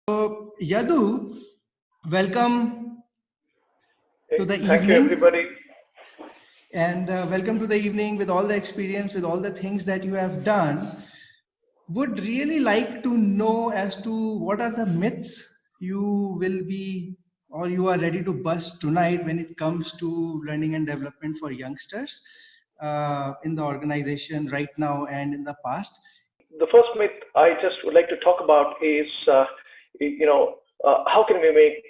So, Yadu, welcome to the Thank you, evening, everybody. and welcome to the evening with all the experience, with all the things that you have done. Would really like to know as to what are the myths you will be or you are ready to bust tonight when it comes to learning and development for youngsters in the organization right now and in the past. The first myth I just would like to talk about is, how can we make,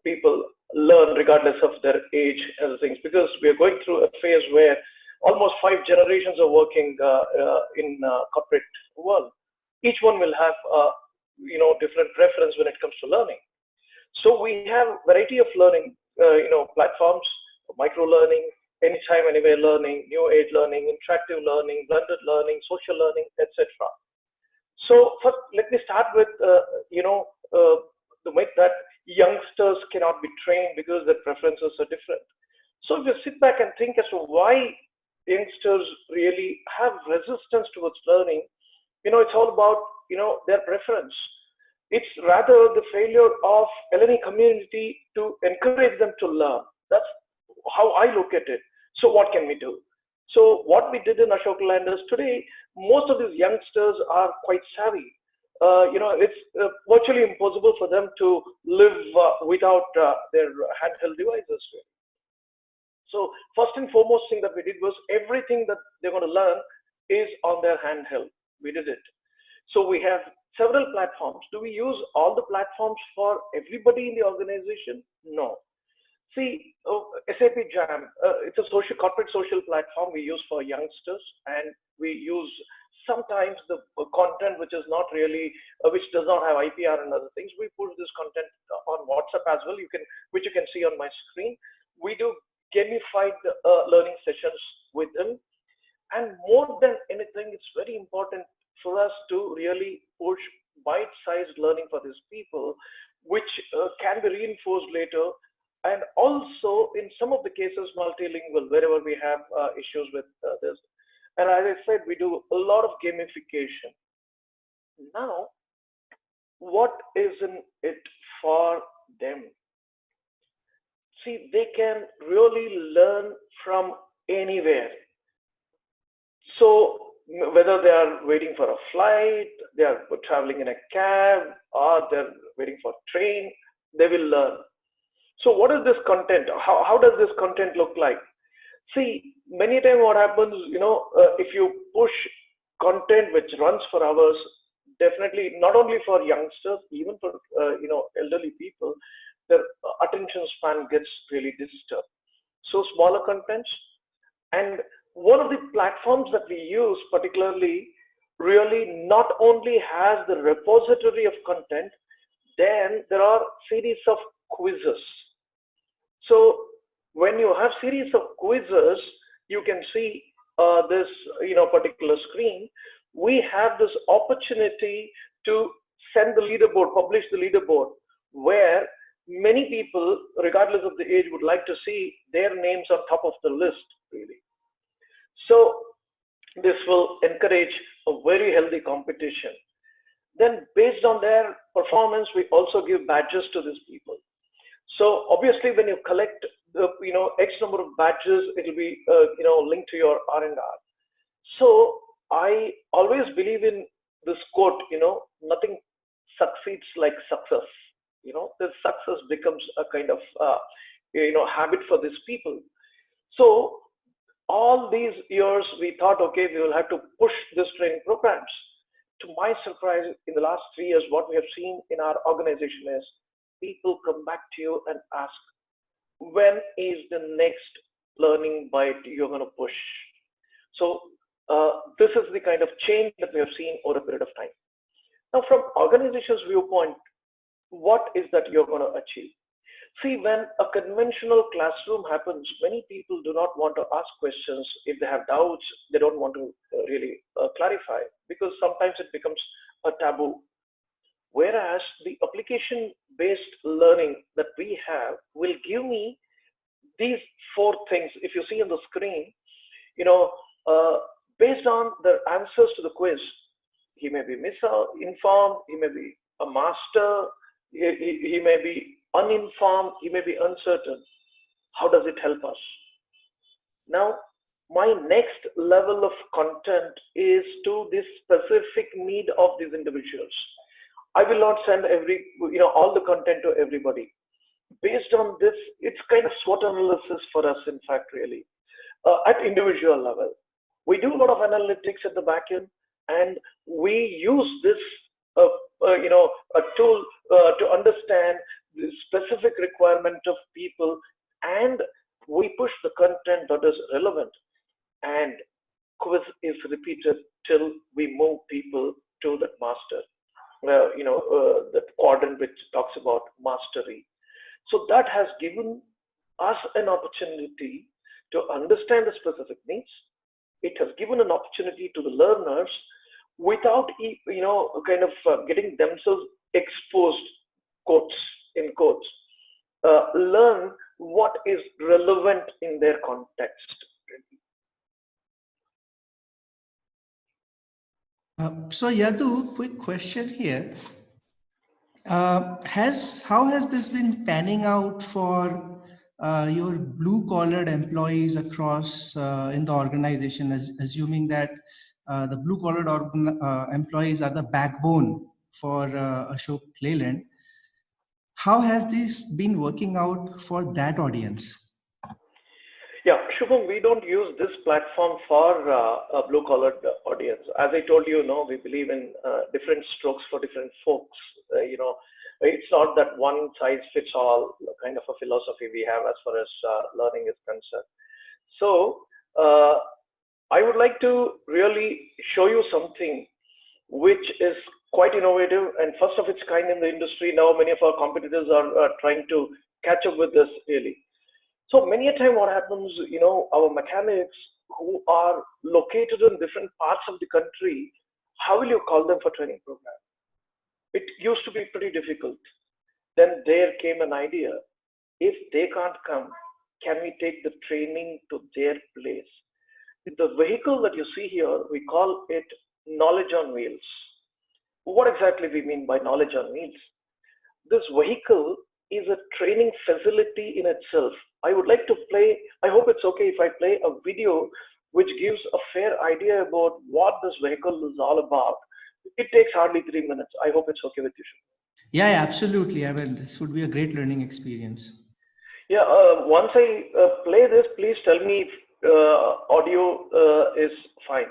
people learn regardless of their age and things? Because we are going through a phase where almost 5 generations are working in corporate world. Each one will have, different preference when it comes to learning. So we have variety of learning, platforms, micro learning, anytime, anywhere learning, new age learning, interactive learning, blended learning, social learning, etc. So first, let me start with, the myth that youngsters cannot be trained because their preferences are different. So if you sit back and think as to why youngsters really have resistance towards learning, it's all about, their preference. It's rather the failure of L&E community to encourage them to learn. That's how I look at it. So what can we do? So what we did in Ashok Leyland is today, most of these youngsters are quite savvy. It's virtually impossible for them to live without their handheld devices. So first and foremost thing that we did was everything that they're going to learn is on their handheld. We did it. So we have several platforms. Do we use all the platforms for everybody in the organization? No. See, SAP Jam, it's a corporate social platform we use for youngsters, and we use sometimes the content which is not really, which does not have IPR and other things. We push this content on WhatsApp as well. Which you can see on my screen. We do gamified learning sessions with them, and more than anything, it's very important for us to really push bite-sized learning for these people, which can be reinforced later, and also in some of the cases multilingual wherever we have issues with this. And as I said, we do a lot of gamification. Now, what is in it for them? See, they can really learn from anywhere. So whether they are waiting for a flight, they are traveling in a cab, or they're waiting for a train, they will learn. So what is this content? How does this content look like? See, many times what happens, if you push content which runs for hours, definitely not only for youngsters, even for elderly people, their attention span gets really disturbed. So smaller contents, and one of the platforms that we use particularly really not only has the repository of content, then there are series of quizzes. So when you have series of quizzes, you can see this particular screen. We have this opportunity to send the leaderboard, publish the leaderboard, where many people, regardless of the age, would like to see their names on top of the list, really. So this will encourage a very healthy competition. Then based on their performance, we also give badges to these people. So obviously when you collect the, X number of badges, it will be, linked to your R&R. So I always believe in this quote, nothing succeeds like success. This success becomes a kind of, habit for these people. So all these years we thought, okay, we will have to push this training programs. To my surprise, in the last 3 years, what we have seen in our organization is people come back to you and ask, when is the next learning bite you're going to push? So this is the kind of change that we have seen over a period of time. Now, from organization's viewpoint, what is that you're going to achieve? See, when a conventional classroom happens, many people do not want to ask questions. If they have doubts, they don't want to really clarify, because sometimes it becomes a taboo. Whereas the application-based learning that we have will give me these 4 things. If you see on the screen, based on the answers to the quiz, he may be misinformed, he may be A master, he may be uninformed, he may be uncertain. How does it help us? Now, my next level of content is to this specific need of these individuals. I will not send all the content to everybody. Based on this, it's kind of SWOT analysis for us, in fact, really, at individual level. We do a lot of analytics at the back end, and we use this, a tool to understand the specific requirement of people, and we push the content that is relevant. And quiz is repeated till we move people to that master. That quadrant which talks about mastery. So that has given us an opportunity to understand the specific needs. It has given an opportunity to the learners without, getting themselves exposed, quotes in quotes, learn what is relevant in their context. So Yadu, quick question here. How has this been panning out for your blue-collared employees across in the organization, assuming that the blue-collared employees are the backbone for Ashok Leyland? How has this been working out for that audience? Yeah, Shubham, we don't use this platform for a blue-collared audience. As I told you, we believe in different strokes for different folks. It's not that one size fits all kind of a philosophy we have as far as learning is concerned. So I would like to really show you something which is quite innovative and first of its kind in the industry. Now many of our competitors are trying to catch up with this really. So many a time what happens, our mechanics who are located in different parts of the country, how will you call them for training program? It used to be pretty difficult. Then there came an idea. If they can't come, can we take the training to their place? The vehicle that you see here, we call it knowledge on wheels. What exactly we mean by knowledge on wheels? This vehicle is a training facility in itself. I would like to play, I hope it's okay if I play a video which gives a fair idea about what this vehicle is all about. It takes hardly 3 minutes. I hope it's okay with you. Yeah, absolutely. I mean, this would be a great learning experience. Yeah, once I play this, please tell me if audio is fine.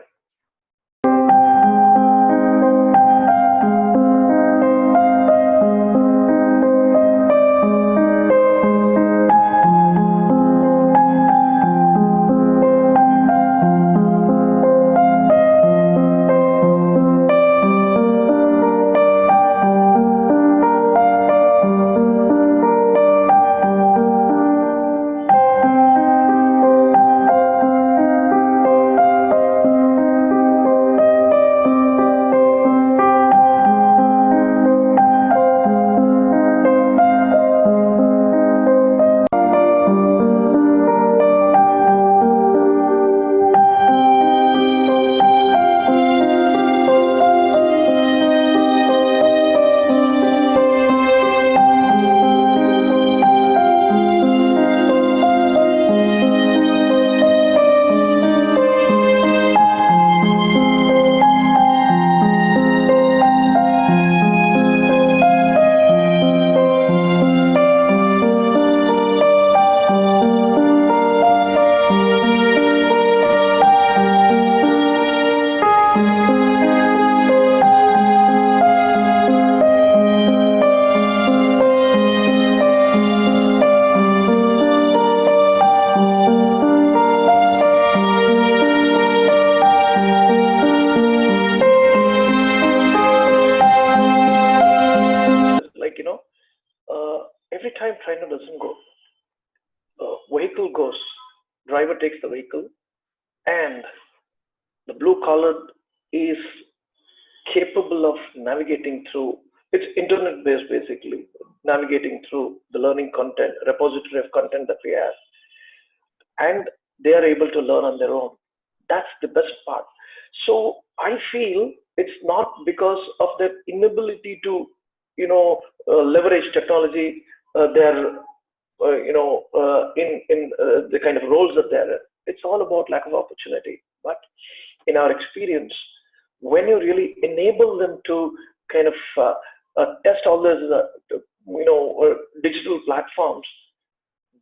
Every time trainer doesn't go, vehicle goes, driver takes the vehicle, and the blue collar is capable of navigating through. It's internet based basically, navigating through the learning content, repository of content that we have, and they are able to learn on their own. That's the best part. So I feel it's not because of their inability to leverage technology. They're in the kind of roles that they're in. It's all about lack of opportunity. But in our experience, when you really enable them to kind of test all these digital platforms,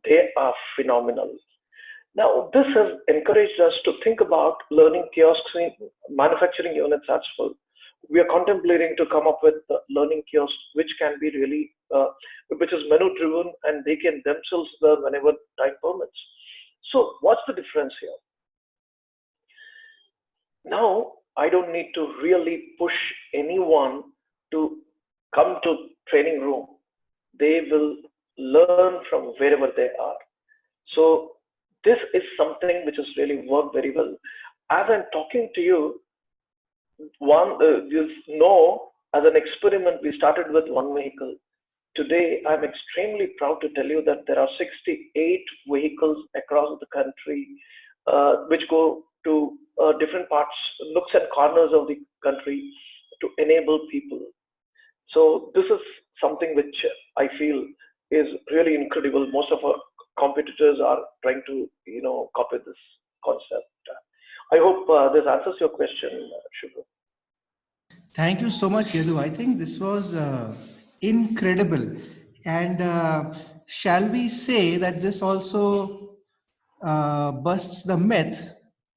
they are phenomenal. Now, this has encouraged us to think about learning kiosks in manufacturing units as well. We are contemplating to come up with learning kiosks which can be really, which is menu driven, and they can themselves learn whenever time permits. So, what's the difference here? Now, I don't need to really push anyone to come to training room. They will learn from wherever they are. So this is something which has really worked very well. As I'm talking to you, as an experiment, we started with one vehicle. Today, I'm extremely proud to tell you that there are 68 vehicles across the country, which go to different parts, nooks and corners of the country to enable people. So this is something which I feel is really incredible. Most of our competitors are trying to, copy this concept. I hope this answers your question, Shubham. Thank you so much, Yadu. I think this was incredible. And shall we say that this also busts the myth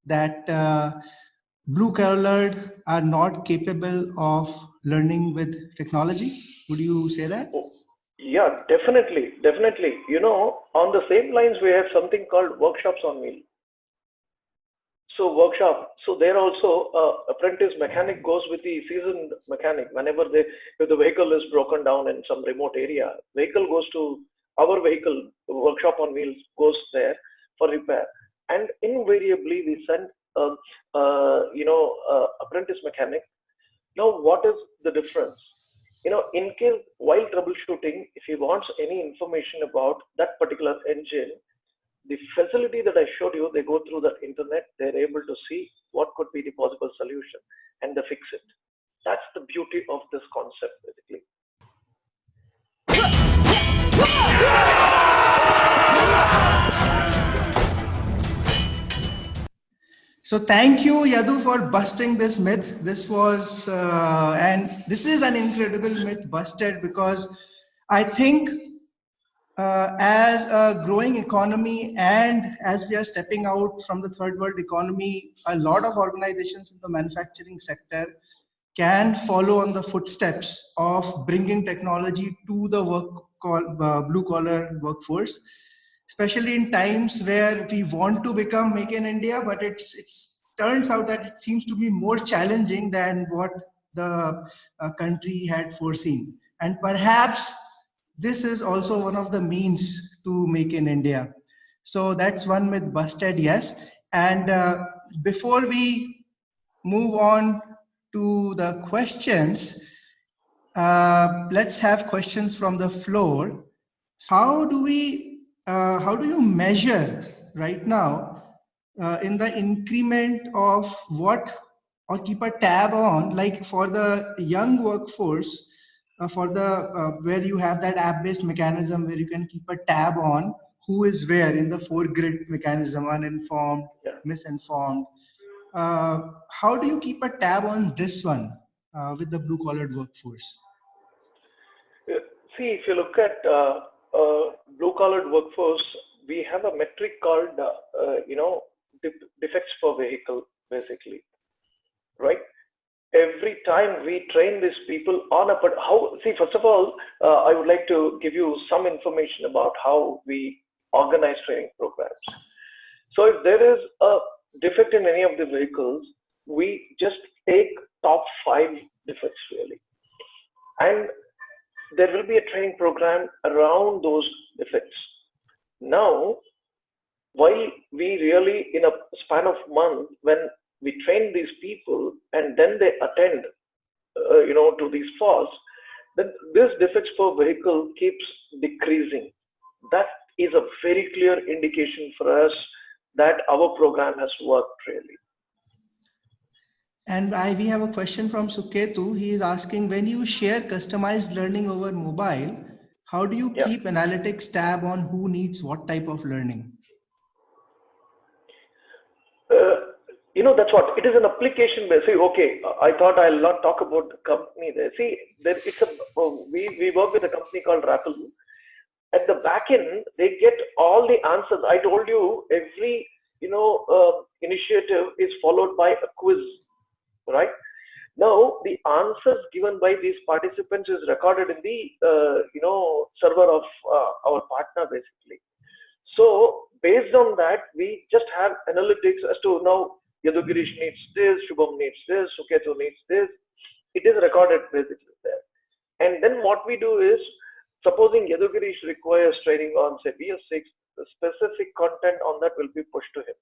that blue collared are not capable of learning with technology? Would you say that? Oh, yeah, definitely, definitely. On the same lines, we have something called workshops on wheels. So workshop. So there also apprentice mechanic goes with the seasoned mechanic. Whenever if the vehicle is broken down in some remote area, vehicle goes to our vehicle workshop on wheels goes there for repair. And invariably we send apprentice mechanic. Now what is the difference? In case while troubleshooting, if he wants any information about that particular engine, the facility that I showed you, they go through the internet, they're able to see what could be the possible solution and they fix it. That's the beauty of this concept, basically. So thank you, Yadu, for busting this myth. This was, and this is an incredible myth busted, because I think as a growing economy and as we are stepping out from the third world economy, a lot of organizations in the manufacturing sector can follow on the footsteps of bringing technology to the blue collar workforce, especially in times where we want to become make in India, but it's turns out that it seems to be more challenging than what the country had foreseen. And perhaps this is also one of the means to make in India. So that's one myth busted, yes. And before we move on to the questions, let's have questions from the floor. How do you measure right now in the increment of what, or keep a tab on, like for the young workforce, for the where you have that app-based mechanism where you can keep a tab on who is where in the 4-grid mechanism, uninformed, misinformed. How do you keep a tab on this one with the blue-collared workforce? See, if you look at blue-collared workforce, we have a metric called, defects per vehicle, basically, right? Every time we train these people on first of all, I would like to give you some information about how we organize training programs. So if there is a defect in any of the vehicles, we just take top 5 defects really. And there will be a training program around those defects. Now, while we really, in a span of month, when we train these people and then they attend, to these faults, then this defects per vehicle keeps decreasing. That is a very clear indication for us that our program has worked really. And we have a question from Suketu. He is asking, when you share customized learning over mobile, how do you Yeah. keep analytics tab on who needs what type of learning? That's what it is, an application based. See, okay, I thought I'll not talk about the company there. See, we work with a company called Rappel. At the back end, they get all the answers. I told you every initiative is followed by a quiz, right? Now the answers given by these participants is recorded in the server of our partner basically. So based on that, we just have analytics as to now Yadugireesh needs this, Shubham needs this, Suketu needs this. It is recorded basically there. And then what we do is, supposing Yadugireesh requires training on say BS6, the specific content on that will be pushed to him.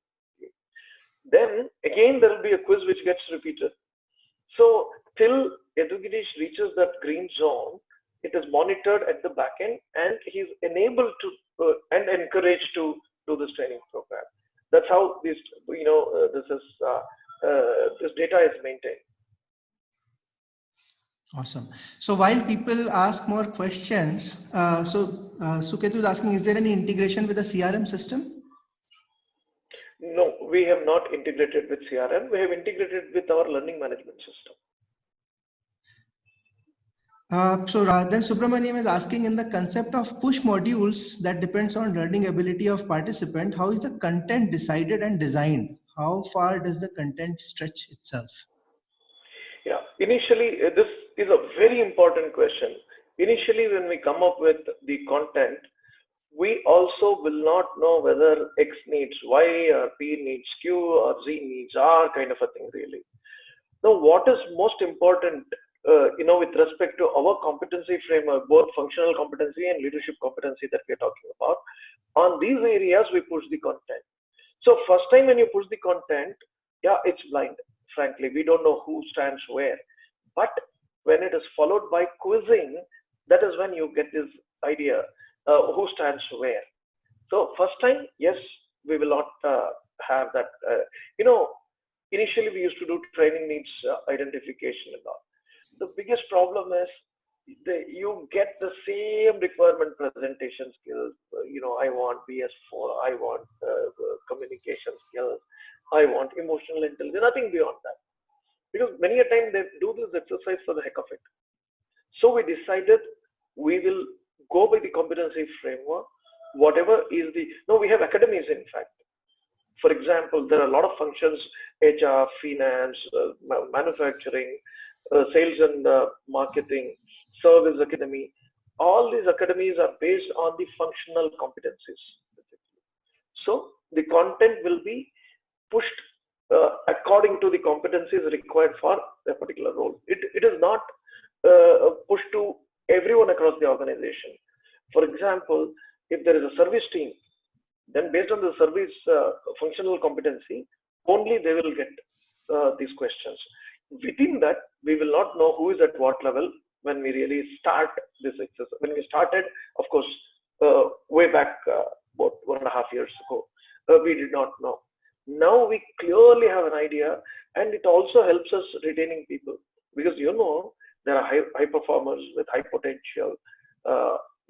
Then again there will be a quiz which gets repeated. So till Yadugireesh reaches that green zone, it is monitored at the back end, and he's enabled to and encouraged to do this training program. That's how this data is maintained. Awesome. So while people ask more questions, Suketu is asking, is there any integration with the CRM system? No, we have not integrated with CRM. We have integrated with our learning management system. Then Subramaniam is asking, in the concept of push modules that depends on learning ability of participant, how is the content decided and designed? How far does the content stretch itself? Yeah, initially, this is a very important question. Initially, when we come up with the content, we also will not know whether X needs Y or P needs Q or Z needs R kind of a thing really. Now, what is most important, with respect to our competency framework, both functional competency and leadership competency that we are talking about, on these areas we push the content. So first time when you push the content, yeah, it's blind. Frankly, we don't know who stands where. But when it is followed by quizzing, that is when you get this idea who stands where. So first time, yes, we will not have that. Initially we used to do training needs identification and all. The biggest problem is you get the same requirement presentation skills. I want BS4, I want communication skills, I want emotional intelligence, nothing beyond that. Because many a time they do this exercise for the heck of it. So we decided we will go by the competency framework, whatever is now we have academies in fact. For example, there are a lot of functions, HR, finance, manufacturing, sales and marketing, service academy. All these academies are based on the functional competencies. So the content will be pushed according to the competencies required for a particular role. It is not pushed to everyone across the organization. For example, if there is a service team, then based on the service functional competency, only they will get these questions. Within that, we will not know who is at what level when we really start this exercise. When we started, of course, way back about 1.5 years ago, we did not know. Now we clearly have an idea, and it also helps us retaining people because there are high performers with high potential.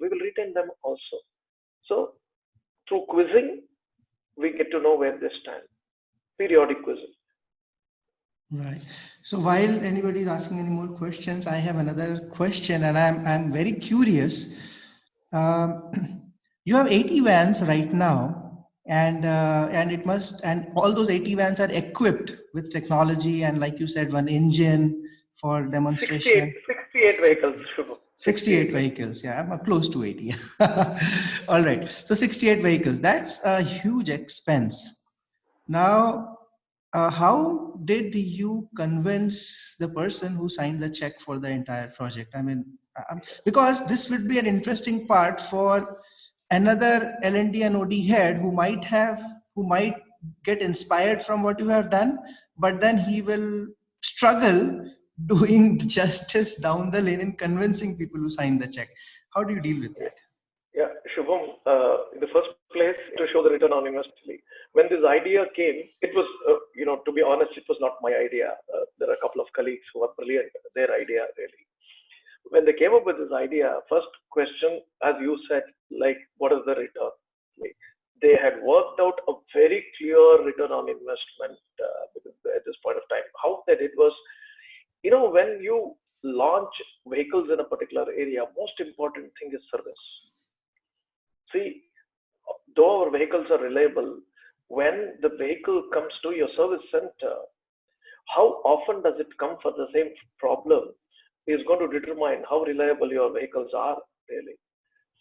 We will retain them also. So through quizzing, we get to know where they stand. Periodic quizzing. Right. So while anybody is asking any more questions, I have another question, and I'm very curious. You have 80 vans right now, and all those 80 vans are equipped with technology, and like you said, one engine for demonstration. 68 vehicles. 68 vehicles. Yeah, I'm close to 80. All right. So 68 vehicles. That's a huge expense. Now, how did you convince the person who signed the check for the entire project? I mean, because this would be an interesting part for another L&D and OD head who might get inspired from what you have done, but then he will struggle doing justice down the lane and convincing people who sign the check. How do you deal with that? Yeah, Shubham, in the first place, to show the return on investment. When this idea came, it was, to be honest, it was not my idea. There are a couple of colleagues who are brilliant, their idea really. When they came up with this idea, first question, as you said, like, what is the return? Like, they had worked out a very clear return on investment because at this point of time. How they did was, when you launch vehicles in a particular area, most important thing is service. See, though our vehicles are reliable, when the vehicle comes to your service center, how often does it come for the same problem is going to determine how reliable your vehicles are really.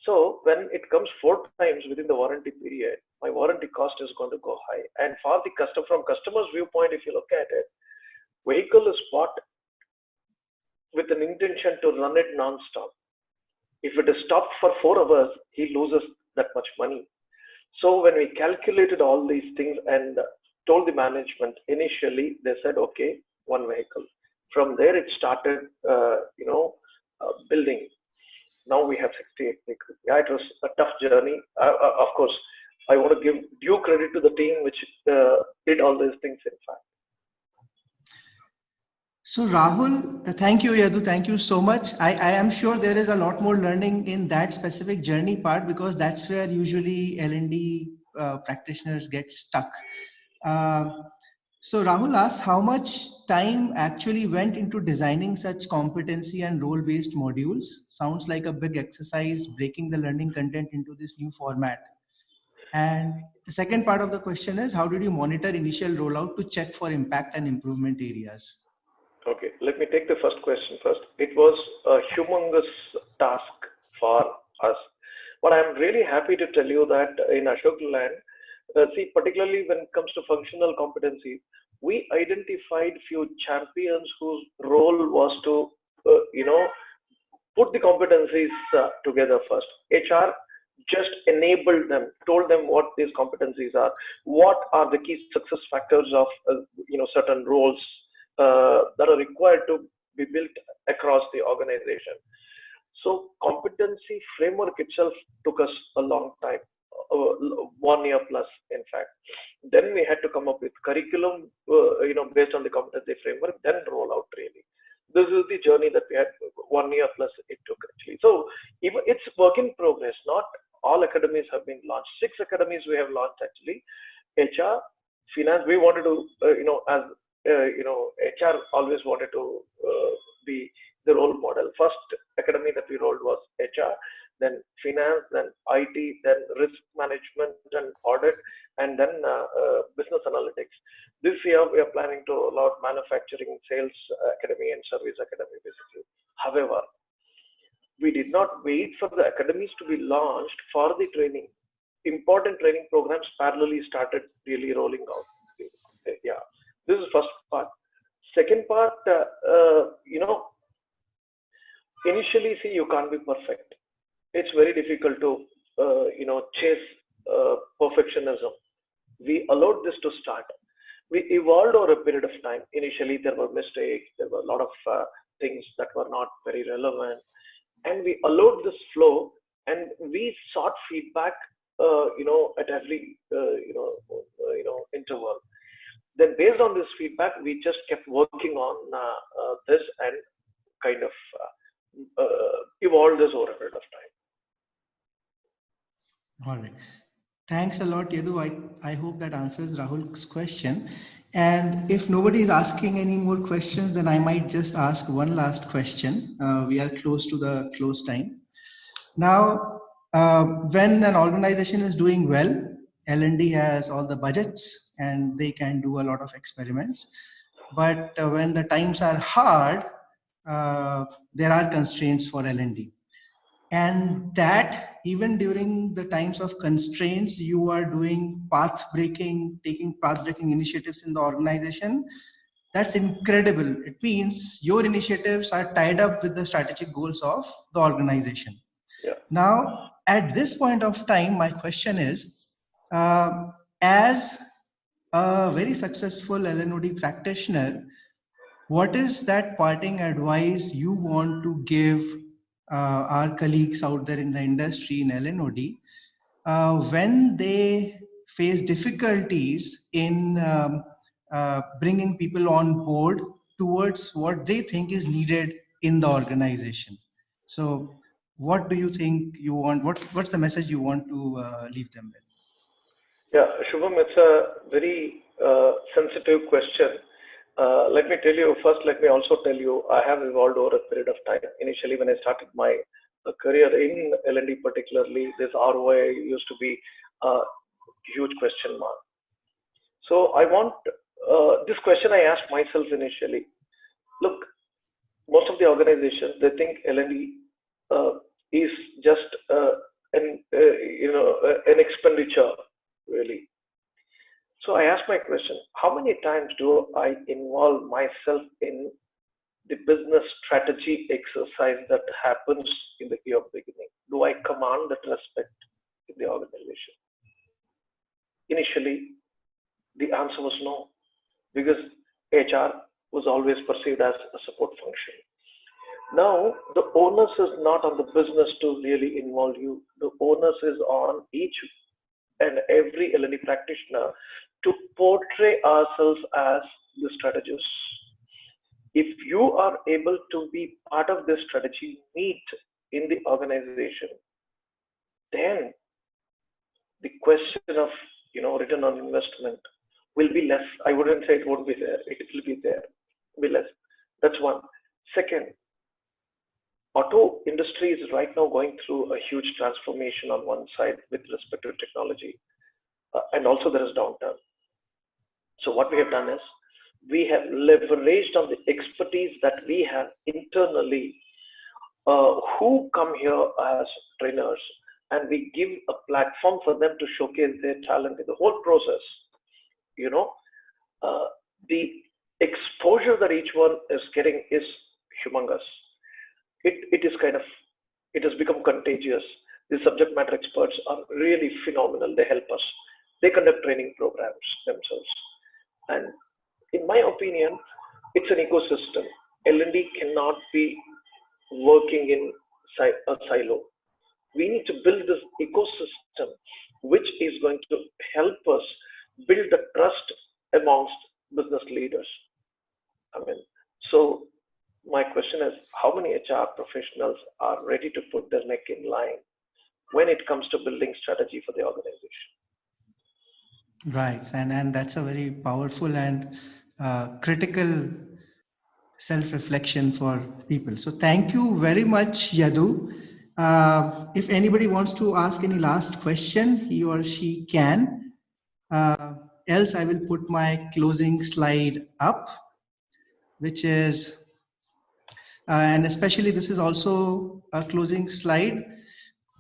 So when it comes 4 times within the warranty period, my warranty cost is going to go high. And for the customer, from customer's viewpoint, if you look at it, vehicle is bought with an intention to run it non-stop. If it is stopped for 4 hours, he loses that much money. So when we calculated all these things and told the management, initially they said, okay, one vehicle. From there it started, building. Now we have 68 vehicles. Yeah, it was a tough journey. Of course, I want to give due credit to the team which did all these things in fact. So Rahul, thank you, Yadu. Thank you so much. I am sure there is a lot more learning in that specific journey part because that's where usually L&D practitioners get stuck. So Rahul asked how much time actually went into designing such competency and role-based modules. Sounds like a big exercise breaking the learning content into this new format. And the second part of the question is how did you monitor initial rollout to check for impact and improvement areas? Okay, let me take the first question first. It was a humongous task for us. But I'm really happy to tell you that in Ashok Leyland, see, particularly when it comes to functional competencies, we identified few champions whose role was to, put the competencies together first. HR just enabled them, told them what these competencies are, what are the key success factors of, certain roles that are required to be built across the organization. So competency framework itself took us a long time, 1 year plus, in fact. Then we had to come up with curriculum, based on the competency framework, then roll out really. This is the journey that we had 1 year plus it took actually. So even it's work in progress. Not all academies have been launched. 6 academies we have launched actually. HR, finance, we wanted to, HR always wanted to be the role model. First academy that we rolled was HR, then finance, then IT, then risk management and audit, and then business analytics. This year we are planning to roll out manufacturing, sales academy, and service academy basically. However, we did not wait for the academies to be launched for the training. Important training programs parallelly started really rolling out. Yeah, this is first part. Second part, initially, see, you can't be perfect. It's very difficult to, chase perfectionism. We allowed this to start. We evolved over a period of time. Initially, there were mistakes. There were a lot of things that were not very relevant, and we allowed this flow. And we sought feedback, at every, interval. Then, based on this feedback, we just kept working on this and kind of evolved this over a period of time. All right. Thanks a lot, Yadu. I hope that answers Rahul's question. And if nobody is asking any more questions, then I might just ask one last question. We are close to the close time. Now, when an organization is doing well, L&D has all the budgets and they can do a lot of experiments. But when the times are hard, there are constraints for L&D. And that even during the times of constraints, you are doing taking path breaking initiatives in the organization. That's incredible. It means your initiatives are tied up with the strategic goals of the organization. Yeah. Now, at this point of time, my question is, as a very successful L&OD practitioner, what is that parting advice you want to give our colleagues out there in the industry in L&OD, when they face difficulties in bringing people on board towards what they think is needed in the organization. So, what do you think you want? What's the message you want to leave them with? Yeah, Shubham, it's a very sensitive question. Let me tell you first, let me also tell you, I have evolved over a period of time. Initially, when I started my career in L&D, particularly, this ROI used to be a huge question mark. So, I want this question I asked myself initially. Look, most of the organizations they think L&D is just an expenditure really. So I asked my question: how many times do I involve myself in the business strategy exercise that happens in the year beginning? Do I command that respect in the organization? Initially, the answer was no, because HR was always perceived as a support function. Now, the onus is not on the business to really involve you. The onus is on each and every L&D practitioner to portray ourselves as the strategists. If you are able to be part of this strategy meet in the organization, then the question of return on investment will be less. I wouldn't say it won't be there. It will be there. Be less. That's one. Second, auto industry is right now going through a huge transformation on one side with respect to technology, and also there is downturn. So what we have done is we have leveraged on the expertise that we have internally, who come here as trainers, and we give a platform for them to showcase their talent in the whole process. The exposure that each one is getting is humongous. It has become contagious. The subject matter experts are really phenomenal. They help us. They conduct training programs themselves. And in my opinion, it's an ecosystem. L&D cannot be working in a silo. We need to build this ecosystem which is going to help us build the trust amongst business leaders. So my question is, how many HR professionals are ready to put their neck in line when it comes to building strategy for the organization? Right, and that's a very powerful and critical self-reflection for people. So thank you very much, Yadu. If anybody wants to ask any last question, he or she can. Else, I will put my closing slide up, which is, and especially this is also a closing slide,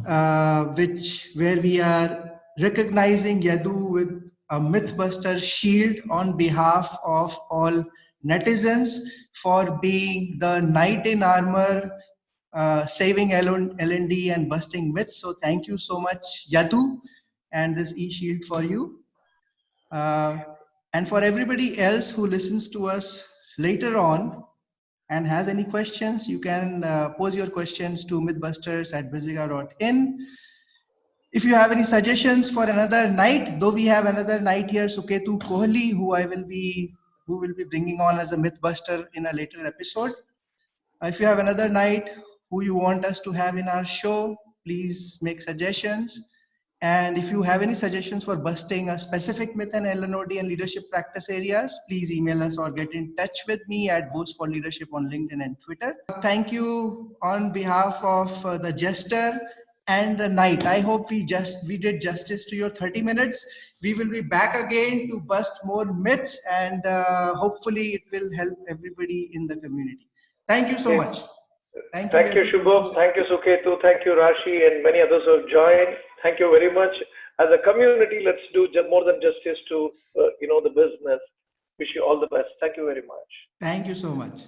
where we are recognizing Yadu with a Mythbuster shield on behalf of all netizens for being the knight in armor, saving L&D and busting myths. So thank you so much, Yadu, and this e-shield for you. And for everybody else who listens to us later on and has any questions, you can pose your questions to mythbusters@biziga.in. If you have any suggestions for another night, though we have another night here, Suketu Kohli, who will be bringing on as a Mythbuster in a later episode. If you have another night who you want us to have in our show, please make suggestions. And if you have any suggestions for busting a specific myth in L&OD and leadership practice areas, please email us or get in touch with me at Boost for Leadership on LinkedIn and Twitter. Thank you on behalf of the jester and the knight. I hope we did justice to your 30 minutes. We will be back again to bust more myths, and hopefully it will help everybody in the community. Thank you so much. Thank you, Shubham. Thank you, Suketu. Thank you, Rashi, and many others who have joined. Thank you very much. As a community, let's do more than justice to the business. Wish you all the best. Thank you very much. Thank you so much.